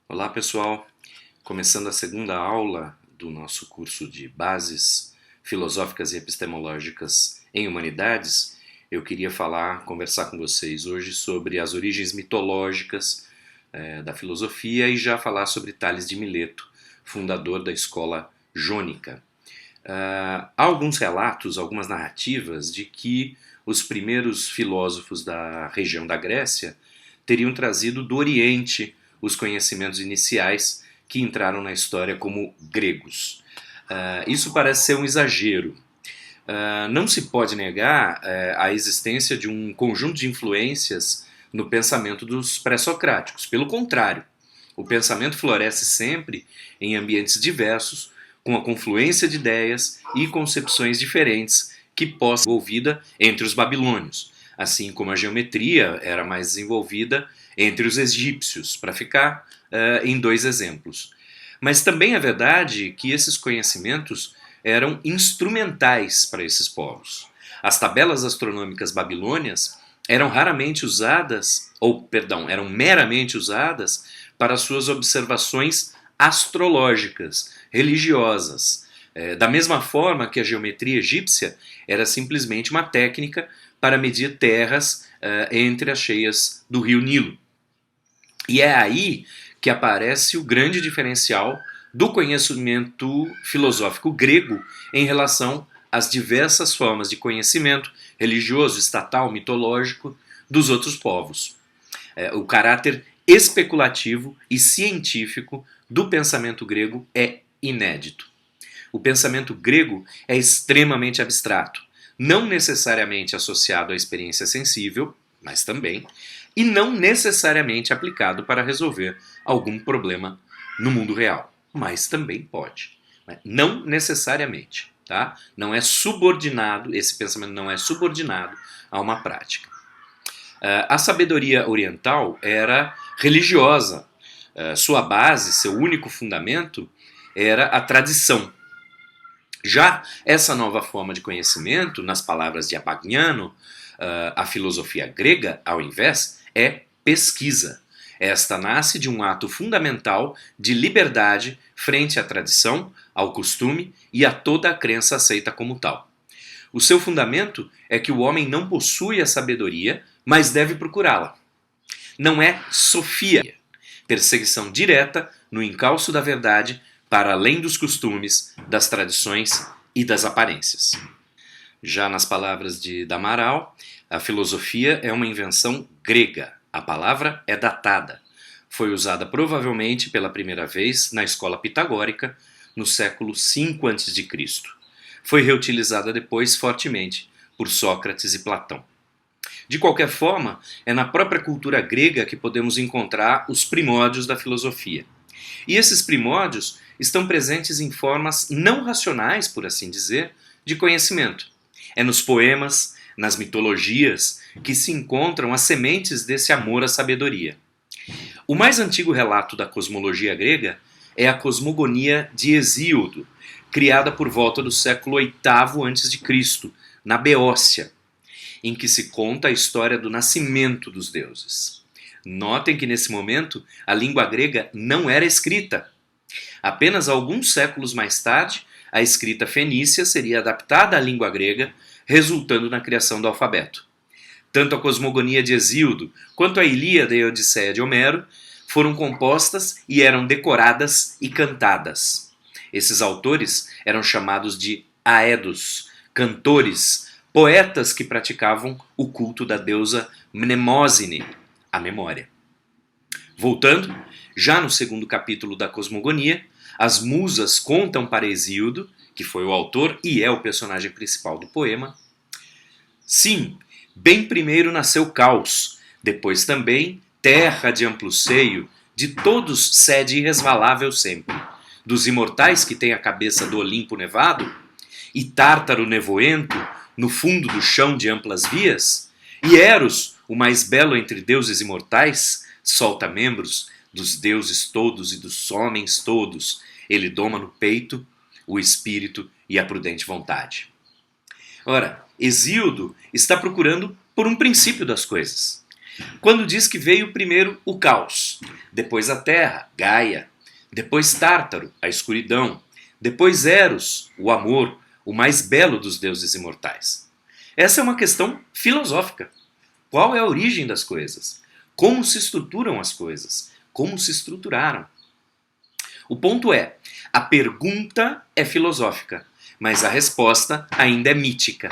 Olá pessoal, começando a segunda aula do nosso curso de Bases Filosóficas e Epistemológicas em Humanidades, eu queria conversar com vocês hoje sobre as origens mitológicas da filosofia e já falar sobre Tales de Mileto, fundador da escola jônica. Há alguns relatos, algumas narrativas de que os primeiros filósofos da região da Grécia teriam trazido do Oriente os conhecimentos iniciais que entraram na história como gregos. Isso parece ser um exagero. Não se pode negar a existência de um conjunto de influências no pensamento dos pré-socráticos. Pelo contrário, o pensamento floresce sempre em ambientes diversos, com a confluência de ideias e concepções diferentes que possam ser envolvida entre os babilônios, assim como a geometria era mais desenvolvida entre os egípcios, para ficar em dois exemplos. Mas também é verdade que esses conhecimentos eram instrumentais para esses povos. As tabelas astronômicas babilônias eram eram meramente usadas para suas observações astrológicas, religiosas. Da mesma forma que a geometria egípcia era simplesmente uma técnica para medir terras entre as cheias do rio Nilo. E é aí que aparece o grande diferencial do conhecimento filosófico grego em relação às diversas formas de conhecimento religioso, estatal, mitológico dos outros povos. O caráter especulativo e científico do pensamento grego é inédito. O pensamento grego é extremamente abstrato, não necessariamente associado à experiência sensível, mas também, e não necessariamente aplicado para resolver algum problema no mundo real, mas também pode. Não necessariamente, tá? Não é subordinado, esse pensamento não é subordinado a uma prática. A sabedoria oriental era religiosa. Sua base, seu único fundamento, era a tradição. Já essa nova forma de conhecimento, nas palavras de Abagnano, a filosofia grega, ao invés, é pesquisa. Esta nasce de um ato fundamental de liberdade frente à tradição, ao costume e a toda a crença aceita como tal. O seu fundamento é que o homem não possui a sabedoria, mas deve procurá-la. Não é sofia, perseguição direta no encalço da verdade para além dos costumes, das tradições e das aparências. Já nas palavras de Damaral, a filosofia é uma invenção grega. A palavra é datada. Foi usada provavelmente pela primeira vez na escola pitagórica no século V a.C. Foi reutilizada depois fortemente por Sócrates e Platão. De qualquer forma, é na própria cultura grega que podemos encontrar os primórdios da filosofia. E esses primórdios estão presentes em formas não racionais, por assim dizer, de conhecimento. É nos poemas, nas mitologias, que se encontram as sementes desse amor à sabedoria. O mais antigo relato da cosmologia grega é a cosmogonia de Hesíodo, criada por volta do século VIII a.C., na Beócia, em que se conta a história do nascimento dos deuses. Notem que nesse momento a língua grega não era escrita. Apenas alguns séculos mais tarde, a escrita fenícia seria adaptada à língua grega, resultando na criação do alfabeto. Tanto a cosmogonia de Hesíodo quanto a Ilíada e a Odisseia de Homero foram compostas e eram decoradas e cantadas. Esses autores eram chamados de aedos, cantores, poetas que praticavam o culto da deusa Mnemosine, a memória. Voltando, já no segundo capítulo da Cosmogonia, as musas contam para Hesíodo, que foi o autor e é o personagem principal do poema: sim, bem primeiro nasceu Caos, depois também terra de amplo seio, de todos sede irresvalável sempre, dos imortais que têm a cabeça do Olimpo nevado, e Tártaro nevoento, no fundo do chão de amplas vias, e Eros, o mais belo entre deuses imortais, solta membros dos deuses todos e dos homens todos, ele doma no peito o espírito e a prudente vontade. Ora, Hesíodo está procurando por um princípio das coisas. Quando diz que veio primeiro o caos, depois a terra, Gaia, depois Tártaro, a escuridão, depois Eros, o amor, o mais belo dos deuses imortais. Essa é uma questão filosófica. Qual é a origem das coisas? Como se estruturam as coisas? Como se estruturaram? O ponto é, a pergunta é filosófica, mas a resposta ainda é mítica.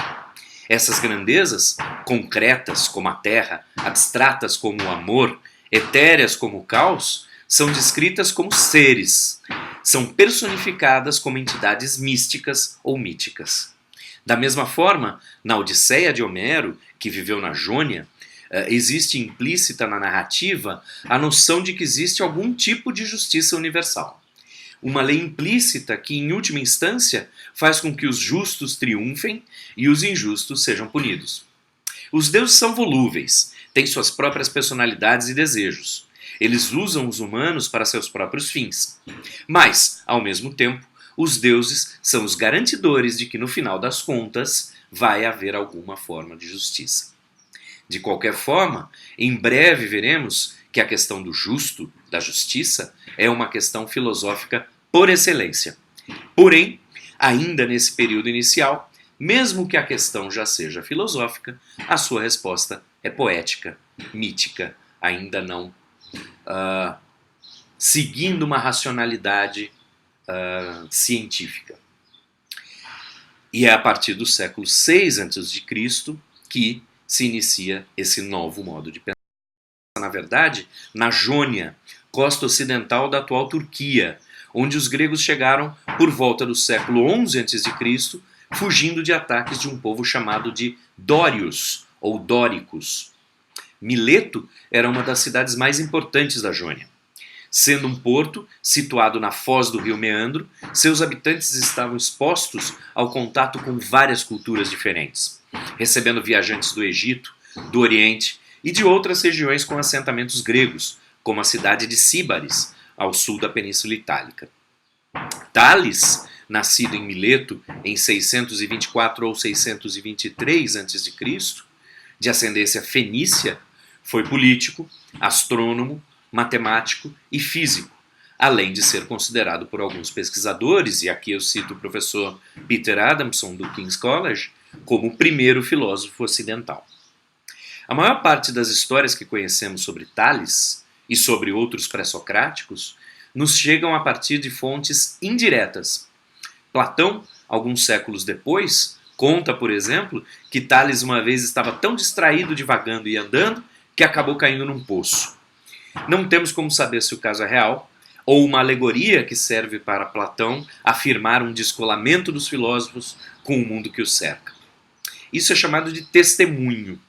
Essas grandezas, concretas como a terra, abstratas como o amor, etéreas como o caos, são descritas como seres, são personificadas como entidades místicas ou míticas. Da mesma forma, na Odisseia de Homero, que viveu na Jônia, existe implícita na narrativa a noção de que existe algum tipo de justiça universal. Uma lei implícita que, em última instância, faz com que os justos triunfem e os injustos sejam punidos. Os deuses são volúveis, têm suas próprias personalidades e desejos. Eles usam os humanos para seus próprios fins. Mas, ao mesmo tempo, os deuses são os garantidores de que, no final das contas, vai haver alguma forma de justiça. De qualquer forma, em breve veremos que a questão do justo, da justiça, é uma questão filosófica por excelência. Porém, ainda nesse período inicial, mesmo que a questão já seja filosófica, a sua resposta é poética, mítica, ainda não seguindo uma racionalidade científica. E é a partir do século VI a.C. que se inicia esse novo modo de pensar. Na verdade, na Jônia, costa ocidental da atual Turquia, onde os gregos chegaram por volta do século XI a.C., fugindo de ataques de um povo chamado de Dórios, ou Dóricos. Mileto era uma das cidades mais importantes da Jônia. Sendo um porto situado na foz do rio Meandro, seus habitantes estavam expostos ao contato com várias culturas diferentes, recebendo viajantes do Egito, do Oriente e de outras regiões com assentamentos gregos, como a cidade de Síbaris, ao sul da Península Itálica. Tales, nascido em Mileto em 624 ou 623 a.C., de ascendência fenícia, foi político, astrônomo, matemático e físico, além de ser considerado por alguns pesquisadores, e aqui eu cito o professor Peter Adamson do King's College, como o primeiro filósofo ocidental. A maior parte das histórias que conhecemos sobre Tales e sobre outros pré-socráticos nos chegam a partir de fontes indiretas. Platão, alguns séculos depois, conta, por exemplo, que Tales uma vez estava tão distraído divagando e andando que acabou caindo num poço. Não temos como saber se o caso é real, ou uma alegoria que serve para Platão afirmar um descolamento dos filósofos com o mundo que os cerca. Isso é chamado de testemunho.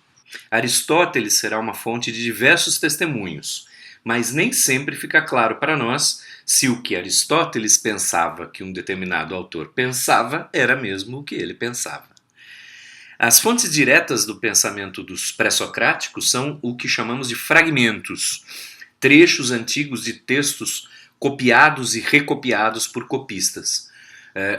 Aristóteles será uma fonte de diversos testemunhos, mas nem sempre fica claro para nós se o que Aristóteles pensava que um determinado autor pensava era mesmo o que ele pensava. As fontes diretas do pensamento dos pré-socráticos são o que chamamos de fragmentos, trechos antigos de textos copiados e recopiados por copistas.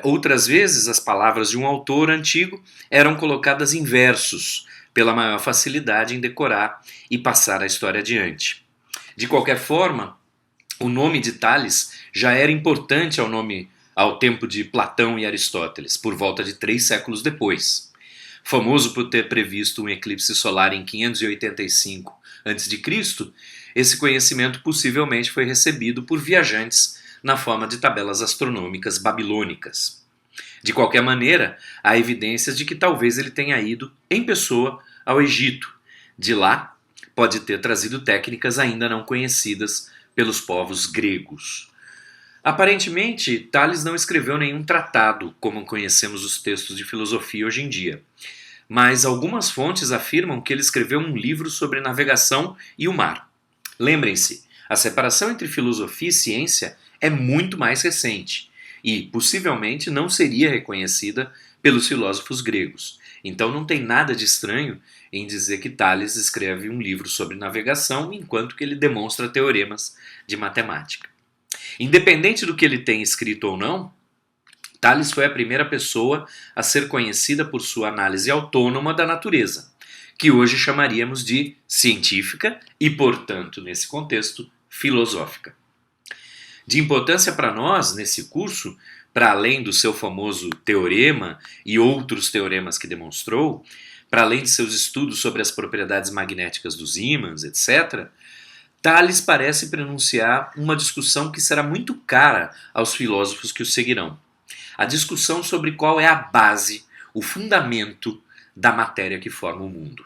Outras vezes, as palavras de um autor antigo eram colocadas em versos, pela maior facilidade em decorar e passar a história adiante. De qualquer forma, o nome de Tales já era importante ao tempo de Platão e Aristóteles, por volta de 3 séculos depois. Famoso por ter previsto um eclipse solar em 585 a.C., esse conhecimento possivelmente foi recebido por viajantes na forma de tabelas astronômicas babilônicas. De qualquer maneira, há evidências de que talvez ele tenha ido em pessoa ao Egito. De lá, pode ter trazido técnicas ainda não conhecidas pelos povos gregos. Aparentemente, Tales não escreveu nenhum tratado, como conhecemos os textos de filosofia hoje em dia. Mas algumas fontes afirmam que ele escreveu um livro sobre navegação e o mar. Lembrem-se, a separação entre filosofia e ciência é muito mais recente e, possivelmente, não seria reconhecida pelos filósofos gregos. Então não tem nada de estranho em dizer que Tales escreve um livro sobre navegação enquanto que ele demonstra teoremas de matemática. Independente do que ele tenha escrito ou não, Tales foi a primeira pessoa a ser conhecida por sua análise autônoma da natureza, que hoje chamaríamos de científica e, portanto, nesse contexto, filosófica. De importância para nós, nesse curso, para além do seu famoso teorema e outros teoremas que demonstrou, para além de seus estudos sobre as propriedades magnéticas dos ímãs, etc., Tales parece prenunciar uma discussão que será muito cara aos filósofos que o seguirão. A discussão sobre qual é a base, o fundamento da matéria que forma o mundo.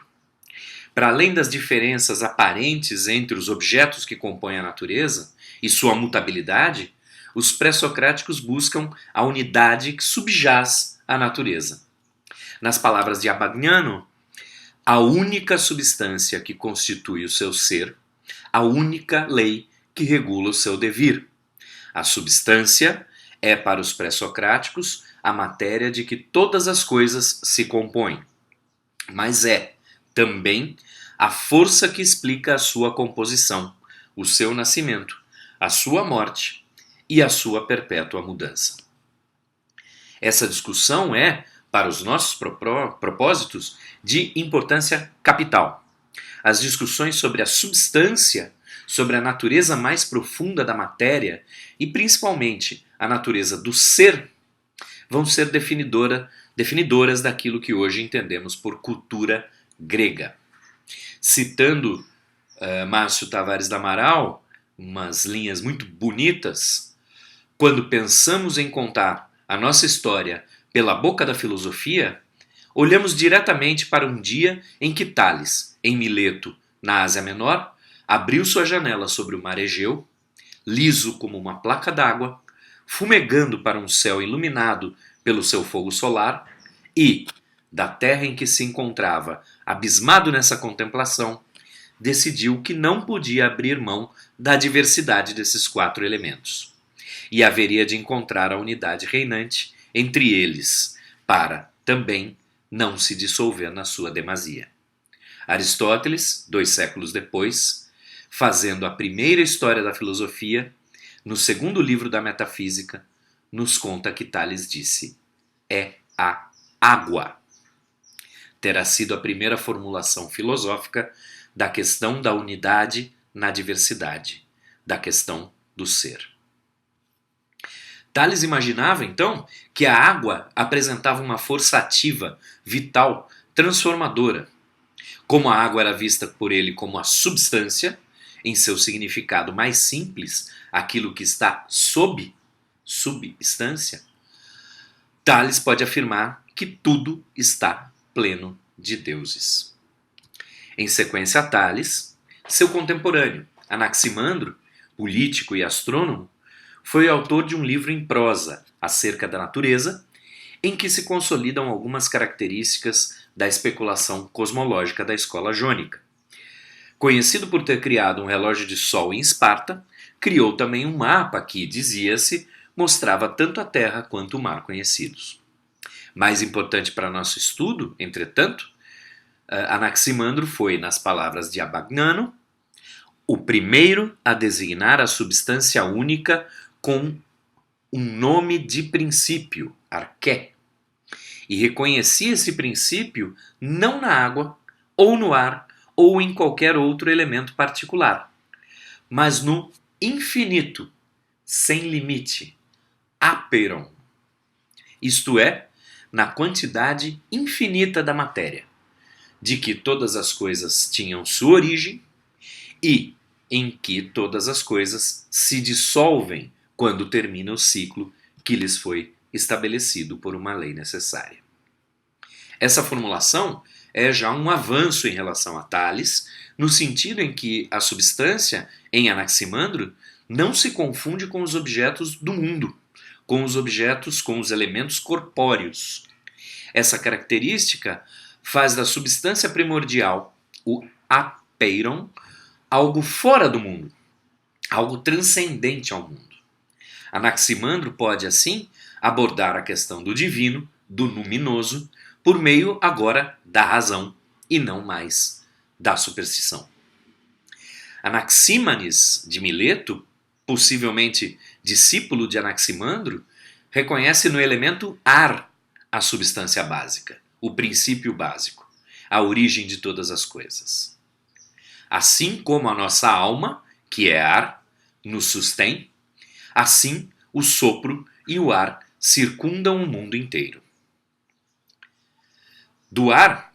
Para além das diferenças aparentes entre os objetos que compõem a natureza e sua mutabilidade, os pré-socráticos buscam a unidade que subjaz à natureza. Nas palavras de Abagnano, a única substância que constitui o seu ser, a única lei que regula o seu devir. A substância é, para os pré-socráticos, a matéria de que todas as coisas se compõem, mas é também a força que explica a sua composição, o seu nascimento, a sua morte e a sua perpétua mudança. Essa discussão é, para os nossos propósitos, de importância capital. As discussões sobre a substância, sobre a natureza mais profunda da matéria e principalmente a natureza do ser, vão ser definidoras daquilo que hoje entendemos por cultura grega. Citando Márcio Tavares do Amaral, umas linhas muito bonitas, quando pensamos em contar a nossa história pela boca da filosofia, olhamos diretamente para um dia em que Tales, em Mileto, na Ásia Menor, abriu sua janela sobre o mar Egeu, liso como uma placa d'água, fumegando para um céu iluminado pelo seu fogo solar, e, da terra em que se encontrava, abismado nessa contemplação, decidiu que não podia abrir mão da diversidade desses 4 elementos, e haveria de encontrar a unidade reinante entre eles, para, também, não se dissolver na sua demasia. Aristóteles, 2 séculos depois, fazendo a primeira história da filosofia, no segundo livro da Metafísica, nos conta que Tales disse: é a água. Terá sido a primeira formulação filosófica da questão da unidade na diversidade, da questão do ser. Tales imaginava, então, que a água apresentava uma força ativa, vital, transformadora. Como a água era vista por ele como a substância, em seu significado mais simples, aquilo que está sob substância, Tales pode afirmar que tudo está pleno de deuses. Em sequência a Tales, seu contemporâneo, Anaximandro, político e astrônomo, foi autor de um livro em prosa acerca da natureza, em que se consolidam algumas características da especulação cosmológica da escola jônica. Conhecido por ter criado um relógio de sol em Esparta, criou também um mapa que, dizia-se, mostrava tanto a Terra quanto o mar conhecidos. Mais importante para nosso estudo, entretanto, Anaximandro foi, nas palavras de Abagnano, o primeiro a designar a substância única com um nome de princípio, arqué, e reconhecia esse princípio não na água, ou no ar, ou em qualquer outro elemento particular, mas no infinito, sem limite, apeiron, isto é, na quantidade infinita da matéria, de que todas as coisas tinham sua origem e em que todas as coisas se dissolvem quando termina o ciclo que lhes foi estabelecido por uma lei necessária. Essa formulação é já um avanço em relação a Tales, no sentido em que a substância, em Anaximandro, não se confunde com os objetos do mundo, com os elementos corpóreos. Essa característica faz da substância primordial, o apeiron, algo fora do mundo, algo transcendente ao mundo. Anaximandro pode, assim, abordar a questão do divino, do luminoso, por meio agora da razão e não mais da superstição. Anaxímenes de Mileto, possivelmente discípulo de Anaximandro, reconhece no elemento ar a substância básica, o princípio básico, a origem de todas as coisas. Assim como a nossa alma, que é ar, nos sustém, assim o sopro e o ar circundam o mundo inteiro. Do ar,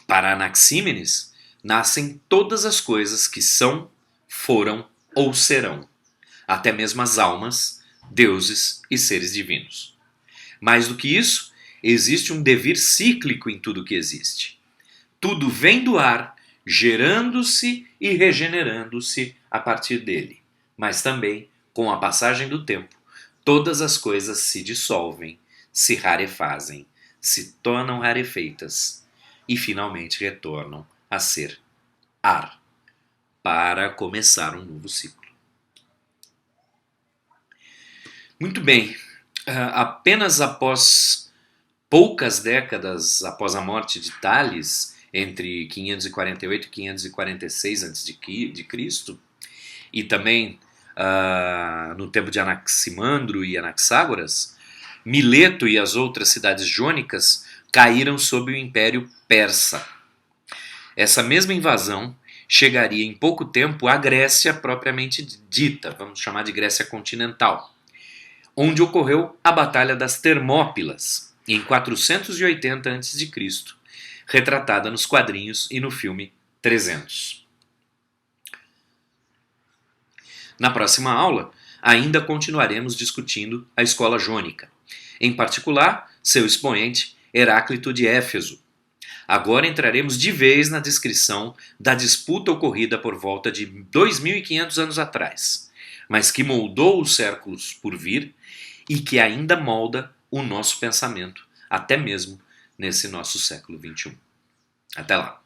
para Anaxímenes, nascem todas as coisas que são, foram ou serão, até mesmo as almas, deuses e seres divinos. Mais do que isso, existe um devir cíclico em tudo que existe. Tudo vem do ar, gerando-se e regenerando-se a partir dele. Mas também, com a passagem do tempo, todas as coisas se dissolvem, se rarefazem, se tornam rarefeitas e finalmente retornam a ser ar, para começar um novo ciclo. Muito bem, apenas após poucas décadas após a morte de Tales, entre 548 e 546 a.C., e também no tempo de Anaximandro e Anaxágoras, Mileto e as outras cidades jônicas caíram sob o Império Persa. Essa mesma invasão chegaria em pouco tempo à Grécia propriamente dita, vamos chamar de Grécia continental, onde ocorreu a Batalha das Termópilas, em 480 a.C., retratada nos quadrinhos e no filme 300. Na próxima aula, ainda continuaremos discutindo a escola jônica, em particular seu expoente Heráclito de Éfeso. Agora entraremos de vez na descrição da disputa ocorrida por volta de 2.500 anos atrás, mas que moldou os séculos por vir e que ainda molda o nosso pensamento, até mesmo nesse nosso século XXI. Até lá!